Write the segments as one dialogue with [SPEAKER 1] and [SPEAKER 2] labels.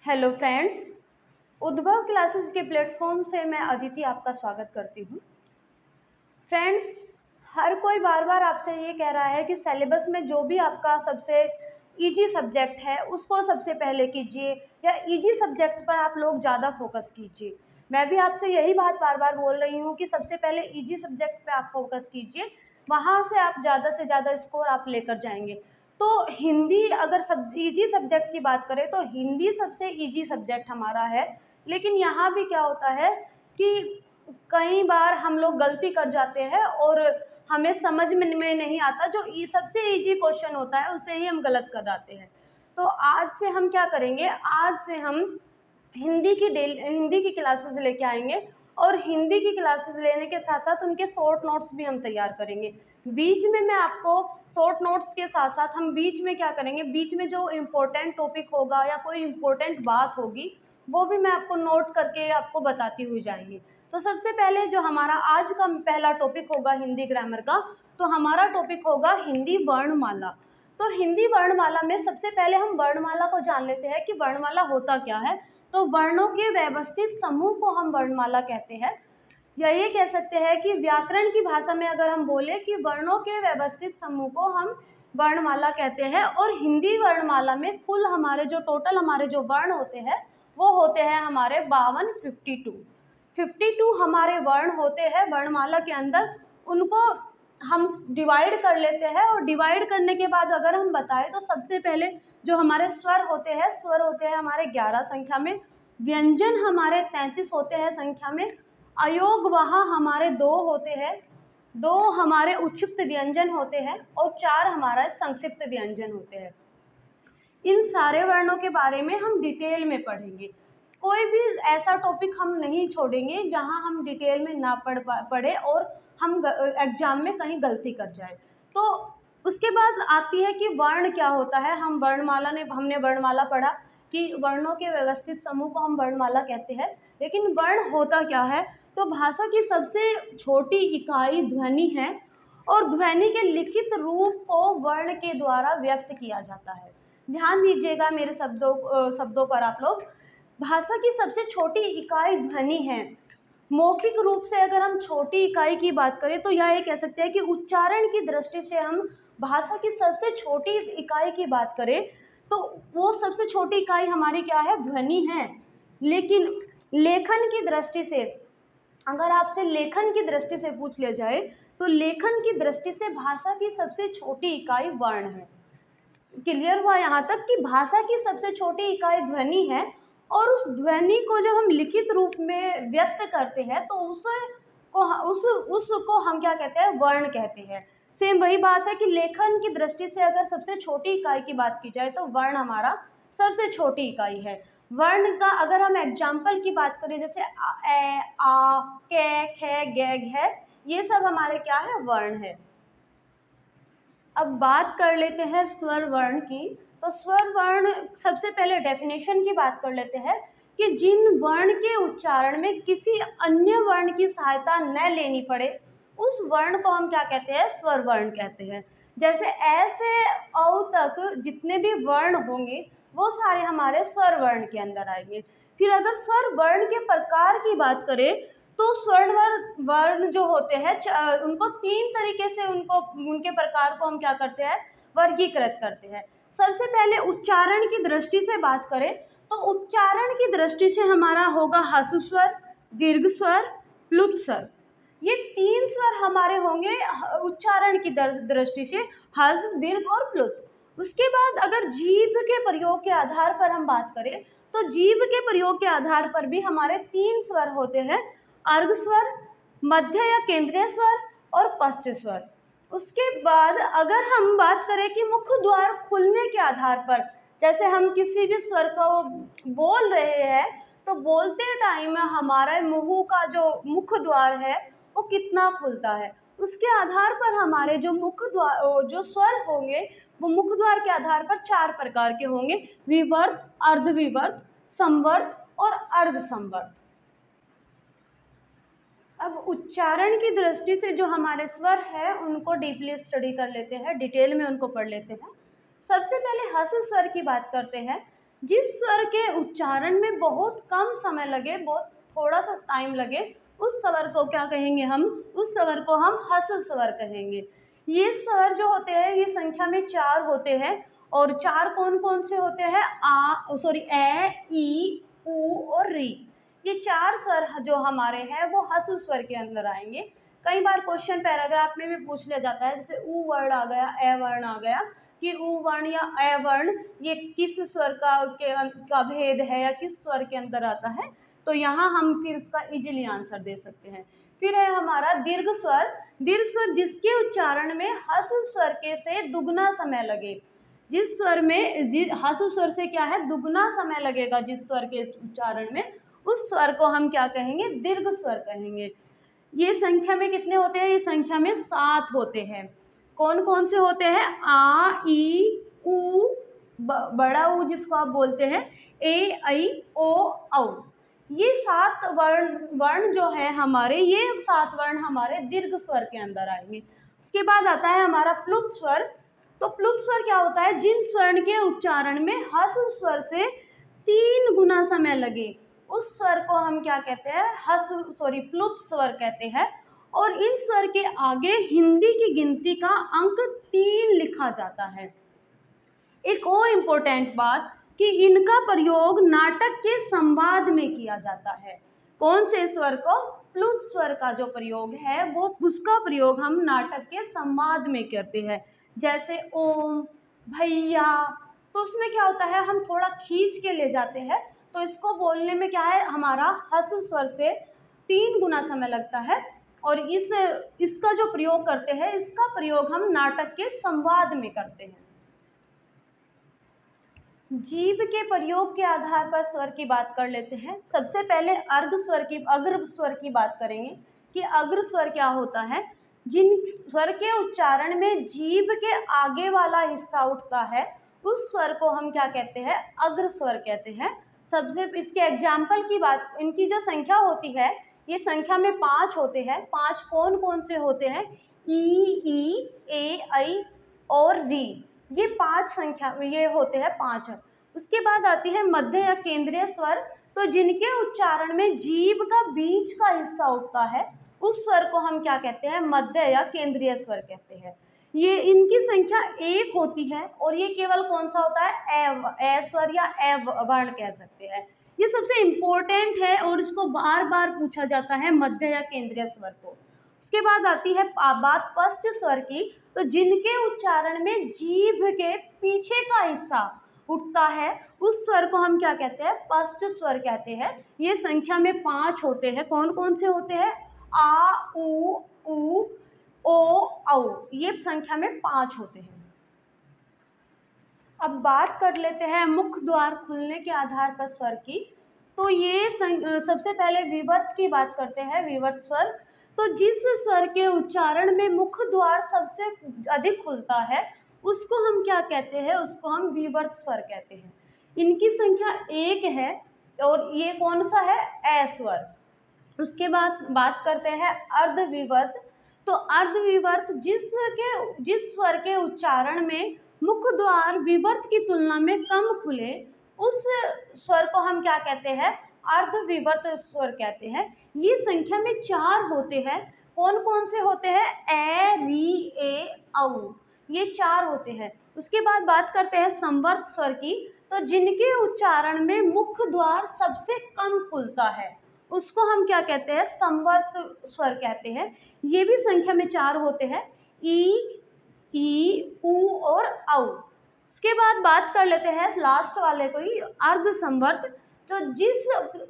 [SPEAKER 1] Hello friends, उद्भव classes के platform से मैं अदिति आपका स्वागत करती हूँ। फ्रेंड्स, हर कोई बार बार आपसे ये कह रहा है कि सिलेबस में जो भी आपका सबसे इजी सब्जेक्ट है उसको सबसे पहले कीजिए या इजी सब्जेक्ट पर आप लोग ज़्यादा फोकस कीजिए। मैं भी आपसे यही बात बार बार बोल रही हूँ कि सबसे पहले इजी सब्जेक्ट पे आप फोकस कीजिए, वहाँ से आप ज़्यादा से ज़्यादा स्कोर आप लेकर जाएंगे। तो हिंदी, अगर इजी सब्जेक्ट की बात करें तो हिंदी सबसे इजी सब्जेक्ट हमारा है। लेकिन यहाँ भी क्या होता है कि कई बार हम लोग गलती कर जाते हैं और हमें समझ में नहीं आता, जो सबसे इजी क्वेश्चन होता है उसे ही हम गलत कर जाते हैं। तो आज से हम क्या करेंगे, आज से हम हिंदी की क्लासेस लेके आएंगे और हिंदी की क्लासेस लेने के साथ साथ उनके शॉर्ट नोट्स भी हम तैयार करेंगे। बीच में मैं आपको शॉर्ट नोट्स के साथ साथ हम बीच में क्या करेंगे, बीच में जो इम्पोर्टेंट टॉपिक होगा या कोई इम्पोर्टेंट बात होगी वो भी मैं आपको नोट करके आपको बताती हुई जाएंगी। तो सबसे पहले जो हमारा आज का पहला टॉपिक होगा हिंदी ग्रामर का, तो हमारा टॉपिक होगा हिंदी वर्णमाला। तो हिंदी वर्णमाला में सबसे पहले हम वर्णमाला को जान लेते हैं कि वर्णमाला होता क्या है। तो वर्णों के व्यवस्थित समूह को हम वर्णमाला कहते हैं, या ये कह सकते हैं कि व्याकरण की भाषा में अगर हम बोले कि वर्णों के व्यवस्थित समूह को हम वर्णमाला कहते हैं। और हिंदी वर्णमाला में कुल हमारे जो टोटल हमारे जो वर्ण होते हैं वो होते हैं हमारे 52 हमारे वर्ण होते हैं वर्णमाला के अंदर। उनको हम डिवाइड कर लेते हैं और डिवाइड करने के बाद अगर हम बताएं तो सबसे पहले जो हमारे स्वर होते हैं हमारे 11 संख्या में, व्यंजन हमारे 33 होते हैं संख्या में, अयोग वहाँ हमारे 2 होते हैं, 2 हमारे उच्छिष्ट व्यंजन होते हैं और 4 हमारा संक्षिप्त व्यंजन होते हैं। इन सारे वर्णों के बारे में हम डिटेल में पढ़ेंगे। कोई भी ऐसा टॉपिक हम नहीं छोड़ेंगे जहां हम डिटेल में ना पढ़े और हम एग्जाम में कहीं गलती कर जाए। तो उसके बाद आती है कि वर्ण क्या होता है। हमने वर्णमाला पढ़ा कि वर्णों के व्यवस्थित समूह को हम वर्णमाला कहते हैं। लेकिन वर्ण होता क्या है, तो भाषा की सबसे छोटी इकाई ध्वनि है और ध्वनि के लिखित रूप को वर्ण के द्वारा व्यक्त किया जाता है। ध्यान दीजिएगा मेरे शब्दों पर आप लोग। भाषा की सबसे छोटी इकाई ध्वनि है। मौखिक रूप से अगर हम छोटी इकाई की बात करें तो यह कह सकते हैं कि उच्चारण की दृष्टि से हम भाषा की सबसे छोटी इकाई की बात करें तो वो सबसे छोटी इकाई हमारी क्या है, ध्वनि है। लेकिन लेखन की दृष्टि से, अगर आपसे लेखन की दृष्टि से पूछ लिया जाए तो लेखन की दृष्टि से भाषा की सबसे छोटी इकाई वर्ण है। क्लियर हुआ यहाँ तक कि भाषा की सबसे छोटी इकाई ध्वनि है और उस ध्वनि को जब हम लिखित रूप में व्यक्त करते हैं तो उसको हम क्या कहते हैं, वर्ण कहते हैं। सेम वही बात है कि लेखन की दृष्टि से अगर सबसे छोटी इकाई की बात की जाए तो वर्ण हमारा सबसे छोटी इकाई है। वर्ण का अगर हम एग्जाम्पल की बात करें जैसे ए, आ, के, खे, गे, घे, ये सब हमारे क्या है, वर्ण है। अब बात कर लेते हैं स्वर वर्ण की। तो स्वर वर्ण सबसे पहले डेफिनेशन की बात कर लेते हैं कि जिन वर्ण के उच्चारण में किसी अन्य वर्ण की सहायता न लेनी पड़े उस वर्ण को हम क्या कहते हैं, स्वर वर्ण कहते हैं। जैसे ऐसे औ तक जितने भी वर्ण होंगे वो सारे हमारे स्वर वर्ण के अंदर आएंगे। फिर अगर स्वर वर्ण के प्रकार की बात करें तो स्वर्ण वर्ण जो होते हैं उनको 3 तरीके से उनके प्रकार को हम क्या करते हैं, वर्गीकृत करते हैं। सबसे पहले उच्चारण की दृष्टि से बात करें तो उच्चारण की दृष्टि से हमारा होगा ह्रस्व स्वर, दीर्घ स्वर, प्लुत स्वर। ये 3 स्वर हमारे होंगे उच्चारण की दृष्टि से, ह्रस्व, दीर्घ और प्लुत। उसके बाद अगर जीभ के प्रयोग के आधार पर हम बात करें तो जीभ के प्रयोग के आधार पर भी हमारे 3 स्वर होते हैं, अर्घ स्वर, मध्य या केंद्रीय स्वर और पश्च स्वर। उसके बाद अगर हम बात करें कि मुख द्वार खुलने के आधार पर, जैसे हम किसी भी स्वर को बोल रहे हैं तो बोलते टाइम हमारा मुंह का जो मुख द्वार है वो कितना खुलता है, उसके आधार पर हमारे जो मुख द्वार जो स्वर होंगे वो मुख द्वार के आधार पर 4 प्रकार के होंगे, विवर्त, अर्धविवर्त, संवर्त और अर्ध संवर्त। अब उच्चारण की दृष्टि से जो हमारे स्वर है उनको डीपली स्टडी कर लेते हैं, डिटेल में उनको पढ़ लेते हैं। सबसे पहले ह्रस्व स्वर की बात करते हैं। जिस स्वर के उच्चारण में बहुत कम समय लगे, बहुत थोड़ा सा टाइम लगे, उस स्वर को क्या कहेंगे हम? उस स्वर को हम ह्रस्व स्वर कहेंगे। ये स्वर जो होते हैं ये संख्या में 4 होते हैं, और 4 कौन-कौन से होते हैं? ए, ई, उ और री। ये 4 स्वर जो हमारे हैं वो ह्रस्व स्वर के अंदर आएंगे। कई बार क्वेश्चन पैराग्राफ में भी पूछ लिया जाता है, जैसे उ वर्ण आ गया, ए वर्ण आ गया, कि उ वर्ण या ए वर्ण ये किस स्वर का भेद है या किस स्वर के अंदर आता है, तो यहाँ हम फिर उसका इजीली आंसर दे सकते हैं। फिर है हमारा दीर्घ स्वर। दीर्घ स्वर जिसके उच्चारण में ह्रस्व स्वर के से दुगना समय लगे। जिस स्वर में ह्रस्व स्वर से क्या है? दुगना समय लगेगा जिस स्वर के उच्चारण में, उस स्वर को हम क्या कहेंगे? दीर्घ स्वर कहेंगे। ये संख्या में कितने होते हैं? ये संख्या में 7 होते हैं। कौन कौन से होते हैं? आ, ई, उ, बड़ा उ जिसको आप बोलते हैं, ए, ऐ, ओ, औ। ये 7 वर्ण जो है हमारे, ये 7 वर्ण हमारे दीर्घ स्वर के अंदर आएंगे। उसके बाद आता है हमारा प्लुप्त स्वर। तो प्लुप्त स्वर क्या होता है? जिन स्वर्ण के उच्चारण में ह्रस्व स्वर से 3 गुना समय लगे, उस स्वर को हम क्या कहते हैं? प्लुप्त स्वर कहते हैं। और इन स्वर के आगे हिंदी की गिनती का अंक 3 लिखा जाता है। एक और इम्पोर्टेंट बात कि इनका प्रयोग नाटक के संवाद में किया जाता है। कौन से स्वर को? प्लुप्त स्वर का जो प्रयोग है वो, उसका प्रयोग हम नाटक के संवाद में करते हैं। जैसे ओम, भैया, तो उसमें क्या होता है? हम थोड़ा खींच के ले जाते हैं, तो इसको बोलने में क्या है? हमारा ह्रस्व स्वर से 3 गुना समय लगता है। और इसका जो प्रयोग करते हैं, इसका प्रयोग हम नाटक के संवाद में करते हैं। जीभ के प्रयोग के आधार पर स्वर की बात कर लेते हैं। सबसे पहले अग्र स्वर की बात करेंगे कि अग्र स्वर क्या होता है। जिन स्वर के उच्चारण में जीभ के आगे वाला हिस्सा उठता है, उस स्वर को हम क्या कहते हैं? अग्र स्वर कहते हैं। सबसे इसके एग्जाम्पल की बात, इनकी जो संख्या होती है, ये संख्या में 5 होते हैं। 5 कौन कौन से होते हैं? ई, ए, ऐ और री। ये 5 संख्या, ये होते हैं 5। उसके बाद आती है मध्य या केंद्रीय स्वर। तो जिनके उच्चारण में जीभ का बीच का हिस्सा उठता है, उस स्वर को हम क्या कहते हैं? मध्य या केंद्रीय स्वर कहते हैं। ये इनकी संख्या 1 होती है, और ये केवल कौन सा होता है? ए स्वर या ए वर्ण कह सकते हैं। ये सबसे इम्पोर्टेंट है और इसको बार बार पूछा जाता है, मध्य या केंद्रीय स्वर को। उसके बाद आती है बात पश्च स्वर की। तो जिनके उच्चारण में जीभ के पीछे का हिस्सा उठता है, उस स्वर को हम क्या कहते हैं? पश्च स्वर कहते हैं। ये संख्या में 5 होते हैं। कौन कौन से होते हैं? आ, उ, ओ, औ। ये संख्या में 5 होते हैं। अब बात कर लेते हैं मुख द्वार खुलने के आधार पर स्वर की। तो ये सबसे पहले विवर्त की बात करते हैं, विवर्त स्वर। तो जिस स्वर के उच्चारण में मुख द्वार सबसे अधिक खुलता है, उसको हम क्या कहते हैं? उसको हम विवर्त स्वर कहते हैं। इनकी संख्या 1 है, और ये कौन सा है? ए स्वर। उसके बाद बात करते हैं अर्धविवर्त। तो अर्धविवर्त जिस स्वर के उच्चारण में मुख द्वार विवर्त की तुलना में कम खुले, उस स्वर को हम क्या कहते हैं? अर्धविवर्त स्वर कहते हैं। ये संख्या में 4 होते हैं। कौन कौन से होते हैं? ए, री, ए, औ। ये 4 होते हैं। उसके बाद बात करते हैं संवर्त स्वर की। तो जिनके उच्चारण में मुख द्वार सबसे कम खुलता है, उसको हम क्या कहते हैं? संवर्त स्वर कहते हैं। ये भी संख्या में 4 होते हैं, ई, उ और औ। उसके बाद बात कर लेते हैं लास्ट वाले को ही, अर्ध संवर्त। तो जिस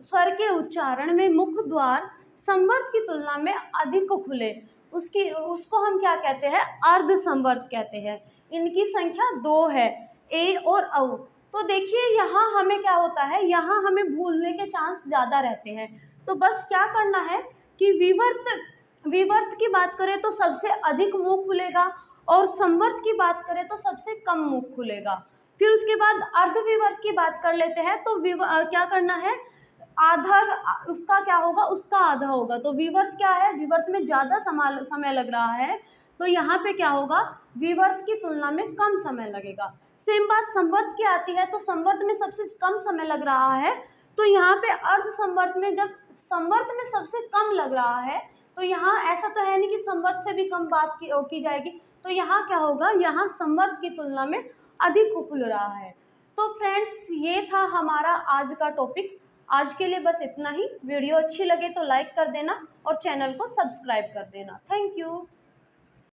[SPEAKER 1] स्वर के उच्चारण में मुख द्वार संवर्त की तुलना में अधिक खुले, उसको हम क्या कहते हैं? अर्ध संवर्त कहते हैं। इनकी संख्या 2 है, ए और औ। तो देखिए यहाँ हमें क्या होता है, यहाँ हमें भूलने के चांस ज़्यादा रहते हैं। तो बस क्या करना है कि विवर्त की बात करें तो सबसे अधिक मुंह खुलेगा, और संवर्त की बात करें तो सबसे कम मुंह खुलेगा। फिर उसके बाद अर्धविवर्त की बात कर लेते हैं। तो क्या करना है? आधा उसका क्या होगा? उसका आधा होगा। तो विवर्त क्या है? विवर्त में ज़्यादा समय लग रहा है, तो यहाँ पे क्या होगा? विवर्त की तुलना में कम समय लगेगा। सेम बात संवर्त की आती है, तो संवर्त में सबसे कम समय लग रहा है, तो यहाँ पे अर्ध संवर्त में जब संवर्त में सबसे कम लग रहा है, तो यहाँ ऐसा तो है नहीं कि संवर्त से भी कम बात की जाएगी, तो यहाँ क्या होगा, यहाँ संवर्त की तुलना में अधिक उपल रहा है। तो फ्रेंड्स, ये था हमारा आज का टॉपिक। आज के लिए बस इतना ही। वीडियो अच्छी लगे तो लाइक कर देना और चैनल को सब्सक्राइब कर देना। Thank you.